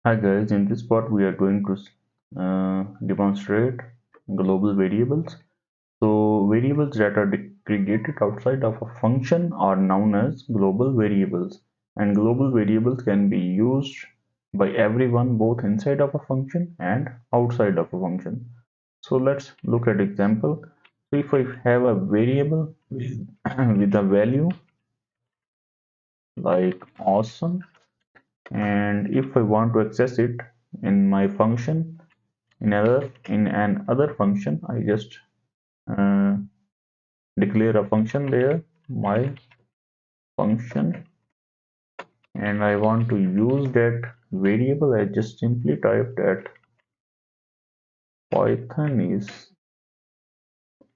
Hi guys, in this part we are going to demonstrate global variables. So variables that are created outside of a function are known as global variables, and global variables can be used by everyone both inside of a function and outside of a function. So let's look at example. So if I have a variable with, with a value like awesome, and if I want to access it in my function in an other function, I just uh, declare a function there, my function, and I want to use that variable. I just simply type that Python is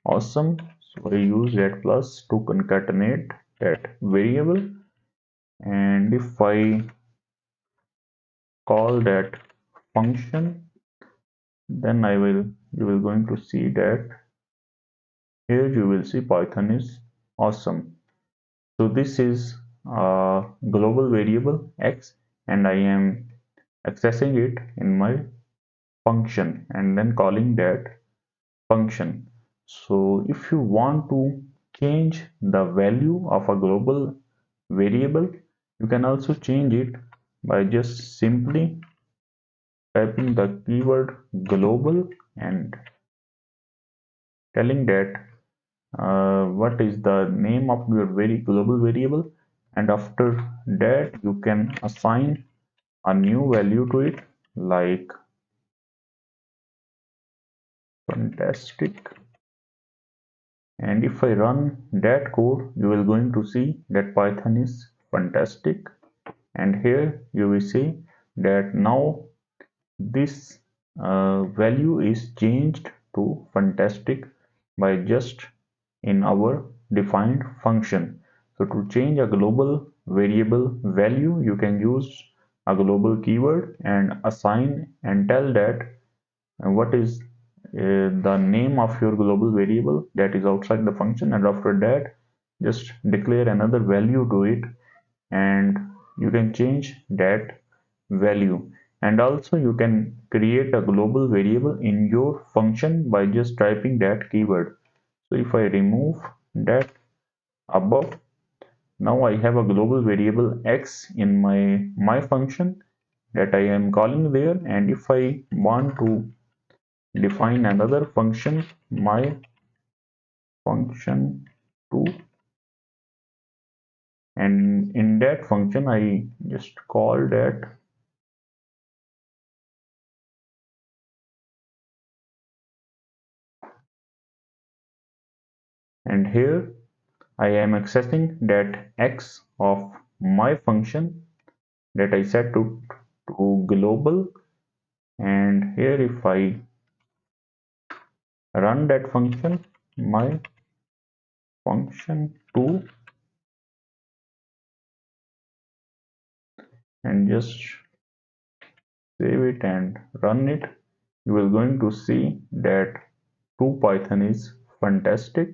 awesome. So I use that plus to concatenate that variable, and if I call that function, then you will going to see that here you will see Python is awesome. So this is a global variable x, and I am accessing it in my function and then calling that function. So if you want to change the value of a global variable, you can also change it by just simply typing the keyword global and telling that what is the name of your very global variable, and after that you can assign a new value to it like fantastic, and if I run that code you will going to see that Python is fantastic, and here you will see that now this value is changed to fantastic by just in our defined function. So to change a global variable value, you can use a global keyword and assign and tell that what is the name of your global variable that is outside the function, and after that just declare another value to it, and you can change that value. And also you can create a global variable in your function by just typing that keyword. So if I remove that above, now I have a global variable x in my function that I am calling there, and if I want to define another function, my function 2, and in that function I just call that, and here I am accessing that x of my function that I set to global, and here if I run that function, my function 2, and just save it and run it, you will going to see that 2 Python is fantastic.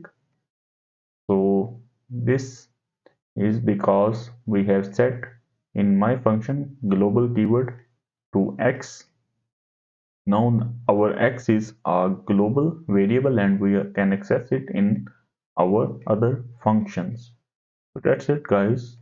So this is because we have set in my function global keyword to x. Now our x is a global variable and we can access it in our other functions. So that's it guys.